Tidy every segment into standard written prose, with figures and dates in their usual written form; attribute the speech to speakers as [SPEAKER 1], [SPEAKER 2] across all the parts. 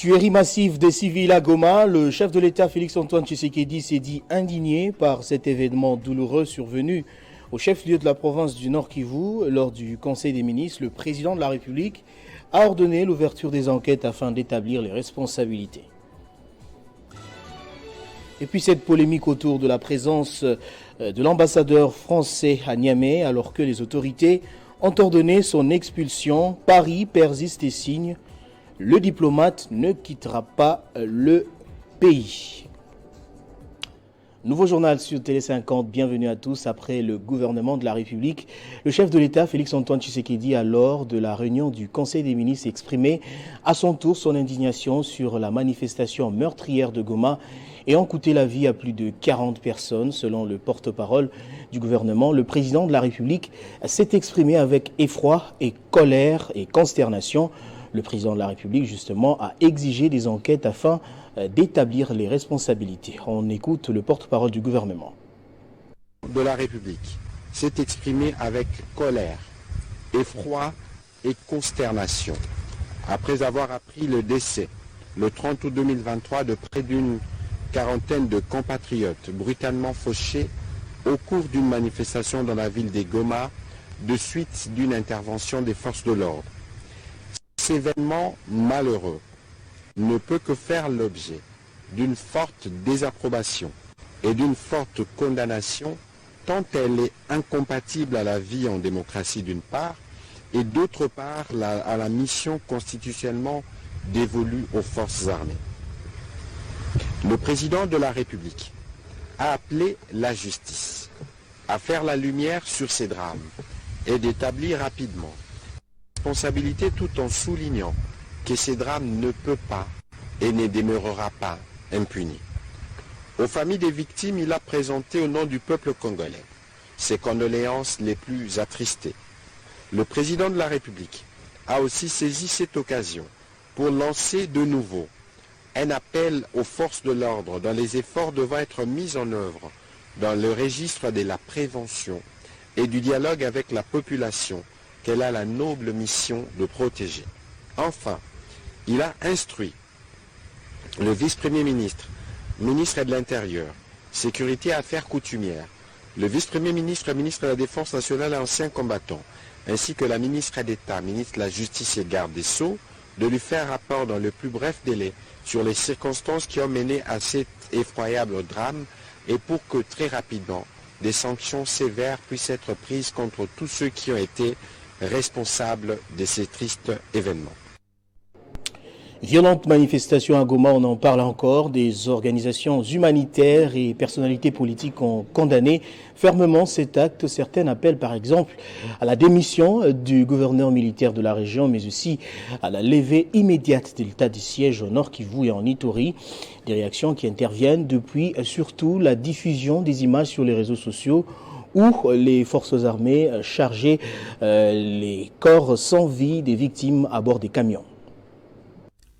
[SPEAKER 1] Tuerie massive des civils à Goma, le chef de l'État Félix-Antoine Tshisekedi s'est dit indigné par cet événement douloureux survenu au chef-lieu de la province du Nord Kivu. Lors du Conseil des ministres, le président de la République a ordonné l'ouverture des enquêtes afin d'établir les responsabilités. Et puis cette polémique autour de la présence de l'ambassadeur français à Niamey alors que les autorités ont ordonné son expulsion. Paris persiste et signe. Le diplomate ne quittera pas le pays. Nouveau journal sur Télé 50, bienvenue à tous. Après le gouvernement de la République, le chef de l'État, Félix-Antoine Tshisekedi, a lors de la réunion du Conseil des ministres exprimé à son tour son indignation sur la manifestation meurtrière de Goma ayant coûté la vie à plus de 40 personnes. Selon le porte-parole du gouvernement, le président de la République s'est exprimé avec effroi et colère et consternation. Le président de la République, justement, a exigé des enquêtes afin d'établir les responsabilités. On écoute le porte-parole du gouvernement.
[SPEAKER 2] De la République s'est exprimé avec colère, effroi et consternation après avoir appris le décès, le 30 août 2023, de près d'une quarantaine de compatriotes brutalement fauchés au cours d'une manifestation dans la ville de Goma de suite d'une intervention des forces de l'ordre. Cet événement malheureux ne peut que faire l'objet d'une forte désapprobation et d'une forte condamnation, tant elle est incompatible à la vie en démocratie d'une part, et d'autre part à la mission constitutionnellement dévolue aux forces armées. Le président de la République a appelé la justice à faire la lumière sur ces drames et d'établir rapidement responsabilité, tout en soulignant que ces drames ne peuvent pas et ne demeurera pas impunis. Aux familles des victimes, il a présenté au nom du peuple congolais ses condoléances les plus attristées. Le président de la République a aussi saisi cette occasion pour lancer de nouveau un appel aux forces de l'ordre dans les efforts devant être mis en œuvre dans le registre de la prévention et du dialogue avec la population qu'elle a la noble mission de protéger. Enfin, il a instruit le vice-premier ministre, ministre de l'Intérieur, Sécurité et Affaires coutumières, le vice-premier ministre, ministre de la Défense nationale et ancien combattant, ainsi que la ministre d'État, ministre de la Justice et garde des Sceaux, de lui faire rapport dans le plus bref délai sur les circonstances qui ont mené à cet effroyable drame et pour que très rapidement des sanctions sévères puissent être prises contre tous ceux qui ont été responsables de ces tristes événements.
[SPEAKER 1] Violente manifestation à Goma, on en parle encore. Des organisations humanitaires et personnalités politiques ont condamné fermement cet acte. Certaines appellent par exemple à la démission du gouverneur militaire de la région, mais aussi à la levée immédiate de l'état de siège au Nord Kivu et en Ituri. Des réactions qui interviennent depuis surtout la diffusion des images sur les réseaux sociaux où les forces armées chargeaient les corps sans vie des victimes à bord des camions.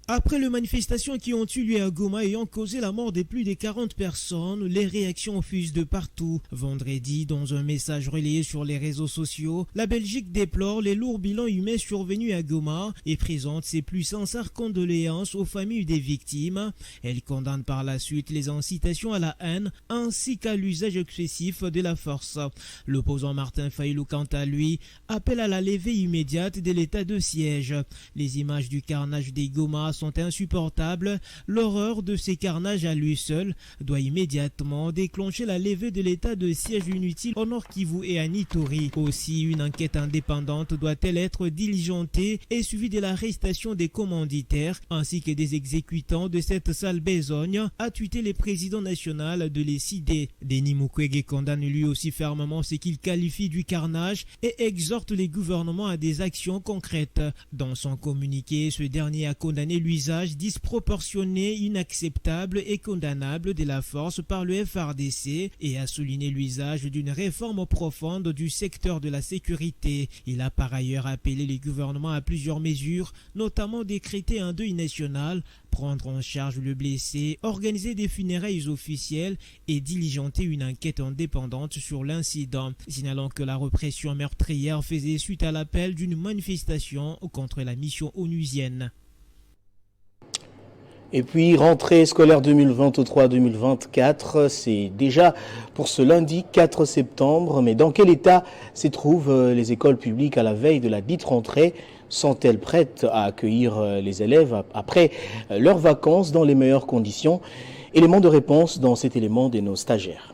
[SPEAKER 3] Après les manifestations qui ont eu lieu à Goma ayant causé la mort de plus de 40 personnes, les réactions fusent de partout. Vendredi, dans un message relayé sur les réseaux sociaux, la Belgique déplore les lourds bilans humains survenus à Goma et présente ses plus sincères condoléances aux familles des victimes. Elle condamne par la suite les incitations à la haine ainsi qu'à l'usage excessif de la force. L'opposant Martin Fayulu, quant à lui, appelle à la levée immédiate de l'état de siège. Les images du carnage des Goma sont insupportables. L'horreur de ces carnages à lui seul doit immédiatement déclencher la levée de l'état de siège inutile au Nord Kivu et à Ituri. Aussi, une enquête indépendante doit-elle être diligentée et suivie de l'arrestation des commanditaires ainsi que des exécutants de cette sale besogne, a tweeté le président national de l'ECD. Denis Mukwege condamne lui aussi fermement ce qu'il qualifie du carnage et exhorte les gouvernements à des actions concrètes. Dans son communiqué, ce dernier a condamné l'usage disproportionné, inacceptable et condamnable de la force par le FARDC et a souligné l'usage d'une réforme profonde du secteur de la sécurité. Il a par ailleurs appelé les gouvernements à plusieurs mesures, notamment décréter un deuil national, prendre en charge le blessé, organiser des funérailles officielles et diligenter une enquête indépendante sur l'incident, signalant que la répression meurtrière faisait suite à l'appel d'une manifestation contre la mission onusienne.
[SPEAKER 1] Et puis, rentrée scolaire 2023-2024, c'est déjà pour ce lundi 4 septembre. Mais dans quel état se trouvent les écoles publiques à la veille de la dite rentrée? Sont-elles prêtes à accueillir les élèves après leurs vacances dans les meilleures conditions? Élément de réponse dans cet élément de nos stagiaires.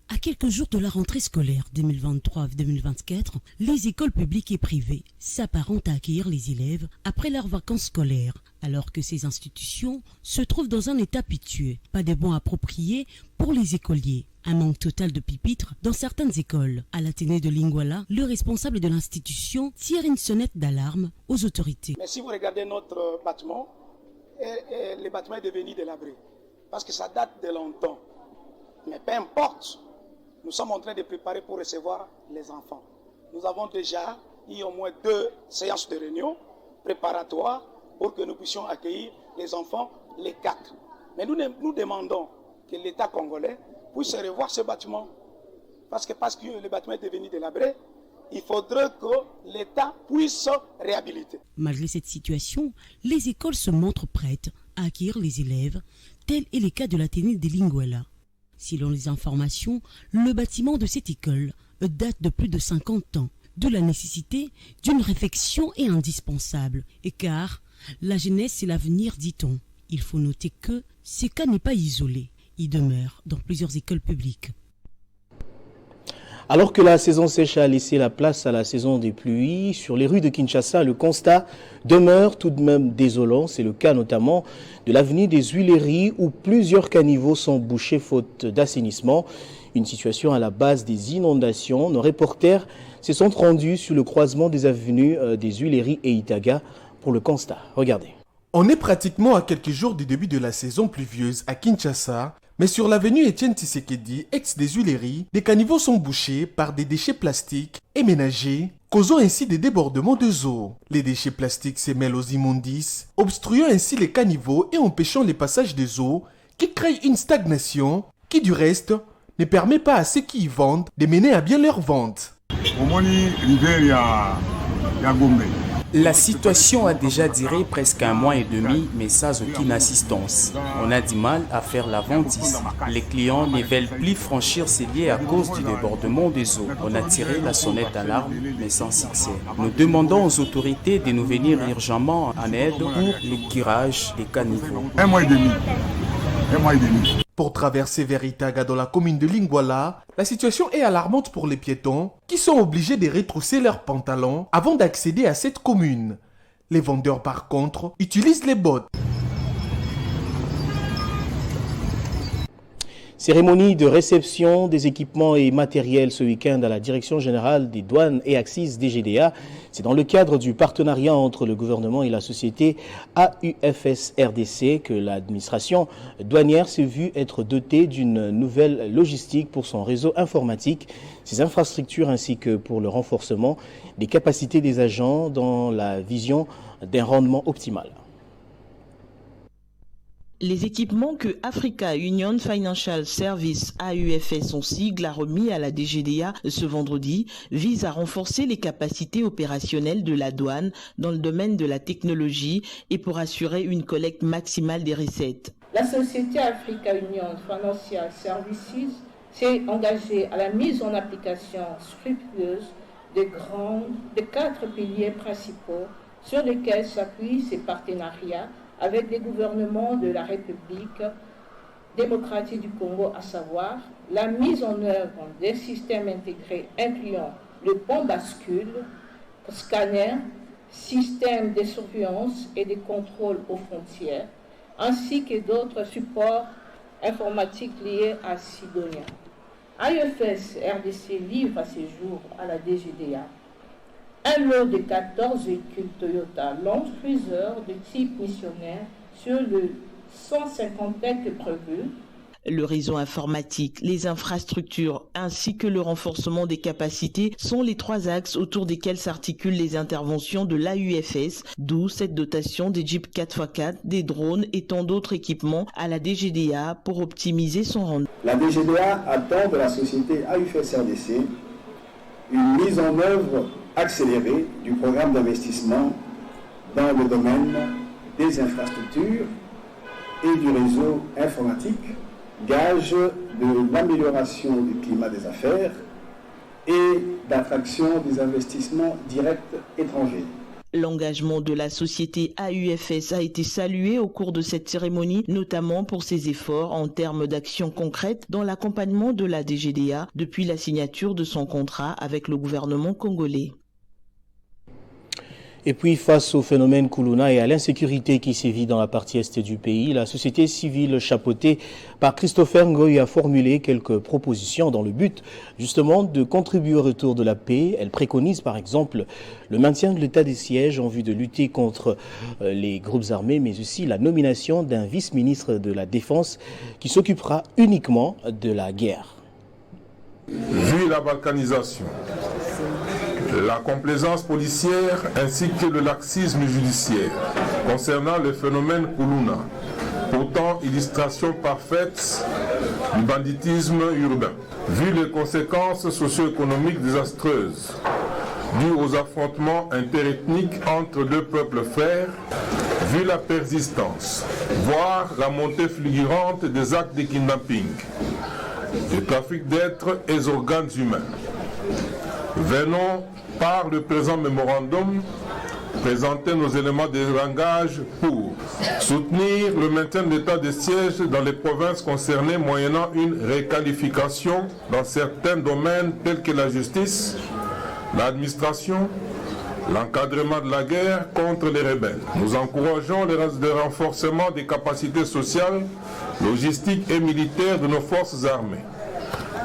[SPEAKER 4] À quelques jours de la rentrée scolaire 2023-2024, les écoles publiques et privées s'apparentent à accueillir les élèves après leurs vacances scolaires, alors que ces institutions se trouvent dans un état pitueux. Pas de bancs appropriés pour les écoliers. Un manque total de pupitres dans certaines écoles. À l'Athénée de Lingwala, le responsable de l'institution tire une sonnette d'alarme aux autorités.
[SPEAKER 5] Mais si vous regardez notre bâtiment, le bâtiment est devenu délabré, parce que ça date de longtemps. Mais peu importe. Nous sommes en train de préparer pour recevoir les enfants. Nous avons déjà eu au moins 2 séances de réunion préparatoires pour que nous puissions accueillir les enfants les 4. Mais nous demandons que l'État congolais puisse revoir ce bâtiment. Parce que le bâtiment est devenu délabré, il faudrait que l'État puisse réhabiliter.
[SPEAKER 4] Malgré cette situation, les écoles se montrent prêtes à accueillir les élèves, tel est le cas de l'Athénée de Lingwala. Selon les informations, le bâtiment de cette école date de plus de 50 ans. De la nécessité d'une réfection est indispensable, car la jeunesse et l'avenir, dit-on. Il faut noter que ce cas n'est pas isolé. Il demeure dans plusieurs écoles publiques.
[SPEAKER 1] Alors que la saison sèche a laissé la place à la saison des pluies, sur les rues de Kinshasa, le constat demeure tout de même désolant. C'est le cas notamment de l'avenue des Huileries où plusieurs caniveaux sont bouchés faute d'assainissement. Une situation à la base des inondations. Nos reporters se sont rendus sur le croisement des avenues des Huileries et Itaga pour le constat. Regardez.
[SPEAKER 6] On est pratiquement à quelques jours du début de la saison pluvieuse à Kinshasa. Mais sur l'avenue Étienne Tshisekedi, ex des Huileries, des caniveaux sont bouchés par des déchets plastiques et ménagers, causant ainsi des débordements de eau. Les déchets plastiques se mêlent aux immondices, obstruant ainsi les caniveaux et empêchant le passage des eaux, qui crée une stagnation qui, du reste, ne permet pas à ceux qui y vendent de mener à bien leur vente.
[SPEAKER 7] La situation a déjà duré presque 1 mois et demi, mais sans aucune assistance. On a du mal à faire la vente ici. Les clients ne veulent plus franchir ces lieux à cause du débordement des eaux. On a tiré la sonnette d'alarme, mais sans succès. Nous demandons aux autorités de nous venir urgemment en aide pour le curage des caniveaux.
[SPEAKER 6] 1 mois et demi. Pour traverser vers Itaga dans la commune de Lingwala, la situation est alarmante pour les piétons qui sont obligés de retrousser leurs pantalons avant d'accéder à cette commune. Les vendeurs par contre utilisent les bottes.
[SPEAKER 1] Cérémonie de réception des équipements et matériels ce week-end à la Direction générale des douanes et axes DGDA. C'est dans le cadre du partenariat entre le gouvernement et la société AUFS RDC que l'administration douanière s'est vue être dotée d'une nouvelle logistique pour son réseau informatique, ses infrastructures ainsi que pour le renforcement des capacités des agents dans la vision d'un rendement optimal.
[SPEAKER 8] Les équipements que Africa Union Financial Service AUFS, son sigle, a remis à la DGDA ce vendredi visent à renforcer les capacités opérationnelles de la douane dans le domaine de la technologie et pour assurer une collecte maximale des recettes.
[SPEAKER 9] La société Africa Union Financial Services s'est engagée à la mise en application scrupuleuse des 4 piliers principaux sur lesquels s'appuient ces partenariats avec les gouvernements de la République démocratique du Congo, à savoir la mise en œuvre des systèmes intégrés incluant le pont bascule, scanner, système de surveillance et de contrôle aux frontières, ainsi que d'autres supports informatiques liés à Sidonia. AUFS RDC livre à ce jour à la DGDA un lot de 14 véhicules Toyota Land Cruiser de type missionnaire sur le 150 prévu.
[SPEAKER 8] Le réseau informatique, les infrastructures ainsi que le renforcement des capacités sont les 3 axes autour desquels s'articulent les interventions de l'AUFS, d'où cette dotation des Jeep 4x4, des drones et tant d'autres équipements à la DGDA pour optimiser son rendement.
[SPEAKER 10] La DGDA attend de la société AUFS RDC une mise en œuvre accélérée du programme d'investissement dans le domaine des infrastructures et du réseau informatique, gage de l'amélioration du climat des affaires et d'attraction des investissements directs étrangers.
[SPEAKER 8] L'engagement de la société AUFS a été salué au cours de cette cérémonie, notamment pour ses efforts en termes d'actions concrètes dans l'accompagnement de la DGDA depuis la signature de son contrat avec le gouvernement congolais.
[SPEAKER 1] Et puis, face au phénomène Kuluna et à l'insécurité qui sévit dans la partie est du pays, la société civile chapeautée par Christopher Ngoy a formulé quelques propositions dans le but, justement, de contribuer au retour de la paix. Elle préconise, par exemple, le maintien de l'état des sièges en vue de lutter contre les groupes armés, mais aussi la nomination d'un vice-ministre de la Défense qui s'occupera uniquement de la guerre.
[SPEAKER 11] Vu la balkanisation, la complaisance policière ainsi que le laxisme judiciaire concernant le phénomène Kuluna, pourtant illustration parfaite du banditisme urbain. Vu les conséquences socio-économiques désastreuses dues aux affrontements interethniques entre deux peuples frères, vu la persistance, voire la montée fulgurante des actes de kidnapping, du trafic d'êtres et d'organes humains, venons par le présent mémorandum présenter nos éléments de langage pour soutenir le maintien de l'état de siège dans les provinces concernées moyennant une réqualification dans certains domaines tels que la justice, l'administration, l'encadrement de la guerre contre les rebelles. Nous encourageons le renforcement des capacités sociales, logistiques et militaires de nos forces armées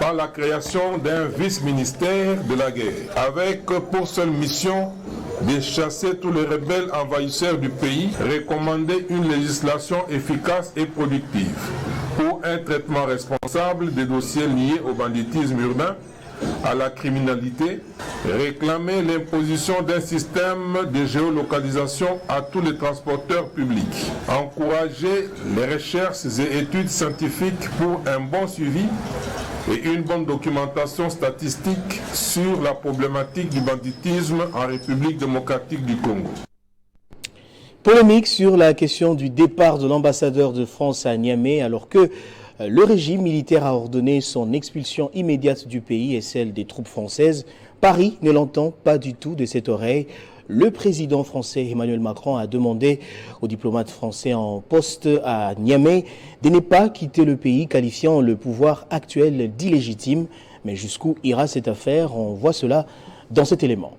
[SPEAKER 11] par la création d'un vice-ministère de la guerre, avec pour seule mission de chasser tous les rebelles envahisseurs du pays, recommander une législation efficace et productive pour un traitement responsable des dossiers liés au banditisme urbain, à la criminalité, réclamer l'imposition d'un système de géolocalisation à tous les transporteurs publics, encourager les recherches et études scientifiques pour un bon suivi et une bonne documentation statistique sur la problématique du banditisme en République démocratique du Congo.
[SPEAKER 1] Polémique sur la question du départ de l'ambassadeur de France à Niamey alors que le régime militaire a ordonné son expulsion immédiate du pays et celle des troupes françaises. Paris ne l'entend pas du tout de cette oreille. Le président français Emmanuel Macron a demandé aux diplomates français en poste à Niamey de ne pas quitter le pays, qualifiant le pouvoir actuel d'illégitime. Mais jusqu'où ira cette affaire? On voit cela dans cet élément.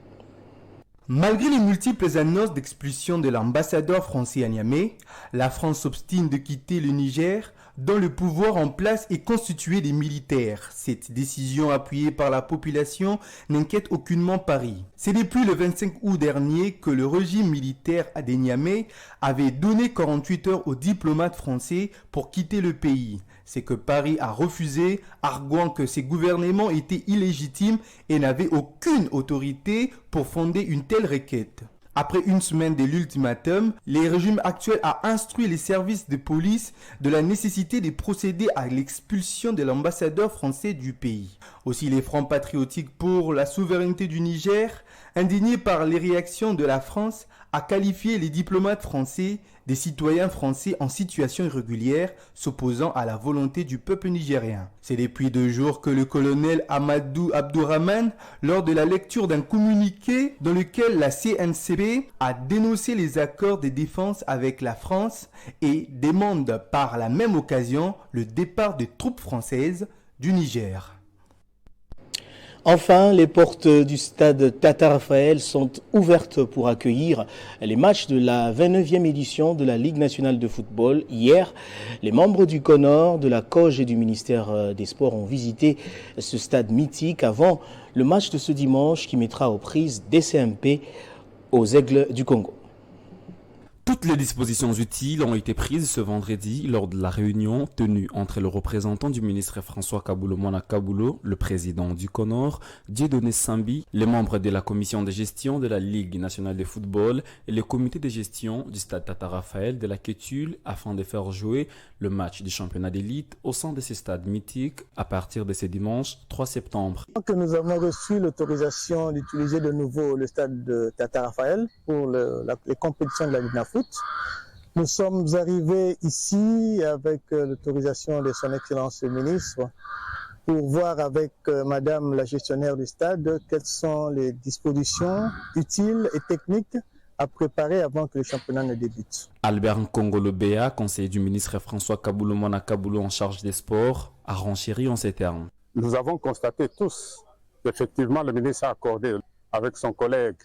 [SPEAKER 12] Malgré les multiples annonces d'expulsion de l'ambassadeur français à Niamey, la France s'obstine de quitter le Niger, dont le pouvoir en place est constitué des militaires. Cette décision appuyée par la population n'inquiète aucunement Paris. C'est depuis le 25 août dernier que le régime militaire à Niamey avait donné 48 heures aux diplomates français pour quitter le pays. C'est que Paris a refusé, arguant que ces gouvernements étaient illégitimes et n'avaient aucune autorité pour fonder une telle requête. Après une semaine de l'ultimatum, le régime actuel a instruit les services de police de la nécessité de procéder à l'expulsion de l'ambassadeur français du pays. Aussi les Fronts patriotiques pour la souveraineté du Niger, indignés par les réactions de la France, a qualifié les diplomates français des citoyens français en situation irrégulière s'opposant à la volonté du peuple nigérien. C'est depuis 2 jours que le colonel Amadou Abdourahmane, lors de la lecture d'un communiqué dans lequel la CNCP a dénoncé les accords de défense avec la France et demande par la même occasion le départ des troupes françaises du Niger.
[SPEAKER 1] Enfin, les portes du stade Tata Raphaël sont ouvertes pour accueillir les matchs de la 29e édition de la Ligue nationale de football. Hier, les membres du CONOR, de la COGE et du ministère des Sports ont visité ce stade mythique avant le match de ce dimanche qui mettra aux prises des CMP aux Aigles du Congo.
[SPEAKER 13] Toutes les dispositions utiles ont été prises ce vendredi lors de la réunion tenue entre le représentant du ministre François Kaboulo-Mwana Kaboulo, le président du CONOR, Dieudonné Sambi, les membres de la commission de gestion de la Ligue nationale de football et le comité de gestion du stade Tata Raphaël de la Quétule afin de faire jouer le match du championnat d'élite au sein de ces stades mythiques à partir de ce dimanche 3 septembre.
[SPEAKER 14] Nous avons reçu l'autorisation d'utiliser de nouveau le stade de Tata Raphaël pour les compétitions de la Ligue Foot. Nous sommes arrivés ici avec l'autorisation de son Excellence le ministre pour voir avec Madame la gestionnaire du stade quelles sont les dispositions utiles et techniques à préparer avant que le championnat ne débute.
[SPEAKER 13] Albert Nkongolo Béa, conseiller du ministre François Kaboulou Mona Kaboulou en charge des sports, a renchéri en ces termes.
[SPEAKER 15] Nous avons constaté tous qu'effectivement le ministre a accordé avec son collègue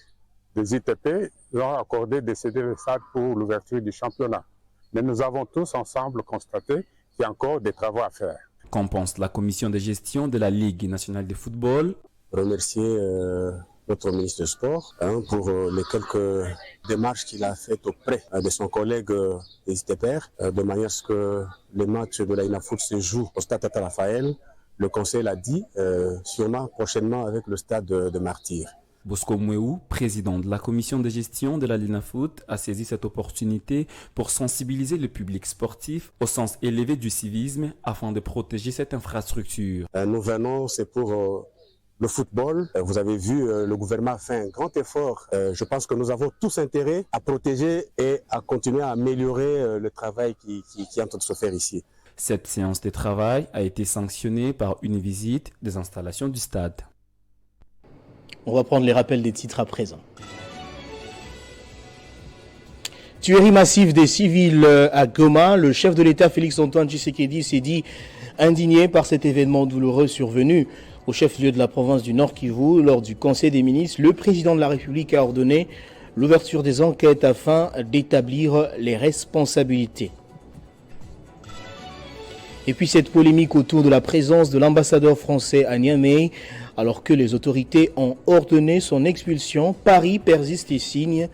[SPEAKER 15] des ITP, ils ont accordé de céder le stade pour l'ouverture du championnat. Mais nous avons tous ensemble constaté qu'il y a encore des travaux à faire.
[SPEAKER 13] Qu'en pense la commission de gestion de la Ligue nationale de football?
[SPEAKER 16] Remercier notre ministre des Sports pour les quelques démarches qu'il a faites auprès de son collègue des ITPR, de manière à ce que les matchs de la INAFOOT se jouent au stade Tata Raphaël. Le conseil l'a dit, sûrement prochainement avec le stade de Martyrs.
[SPEAKER 13] Bosco Mouéou, président de la commission de gestion de la LINAFOOT, a saisi cette opportunité pour sensibiliser le public sportif au sens élevé du civisme afin de protéger cette infrastructure.
[SPEAKER 16] Nous venons, c'est pour le football. Vous avez vu, le gouvernement a fait un grand effort. Je pense que nous avons tous intérêt à protéger et à continuer à améliorer le travail qui est en train de se faire ici.
[SPEAKER 13] Cette séance de travail a été sanctionnée par une visite des installations du stade.
[SPEAKER 1] On va prendre les rappels des titres à présent. Tuerie massive des civils à Goma. Le chef de l'État, Félix-Antoine Tshisekedi, s'est dit indigné par cet événement douloureux survenu au chef-lieu de la province du Nord Kivu. Lors du Conseil des ministres, le président de la République a ordonné l'ouverture des enquêtes afin d'établir les responsabilités. Et puis cette polémique autour de la présence de l'ambassadeur français à Niamey, alors que les autorités ont ordonné son expulsion. Paris persiste et signe,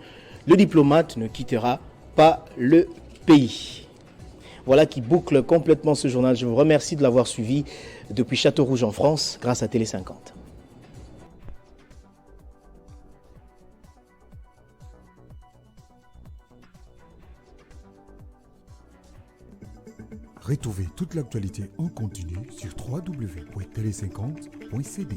[SPEAKER 1] le diplomate ne quittera pas le pays. Voilà qui boucle complètement ce journal. Je vous remercie de l'avoir suivi depuis Château-Rouge en France, grâce à Télé 50.
[SPEAKER 17] Retrouvez toute l'actualité en continu sur www.tele50.cd.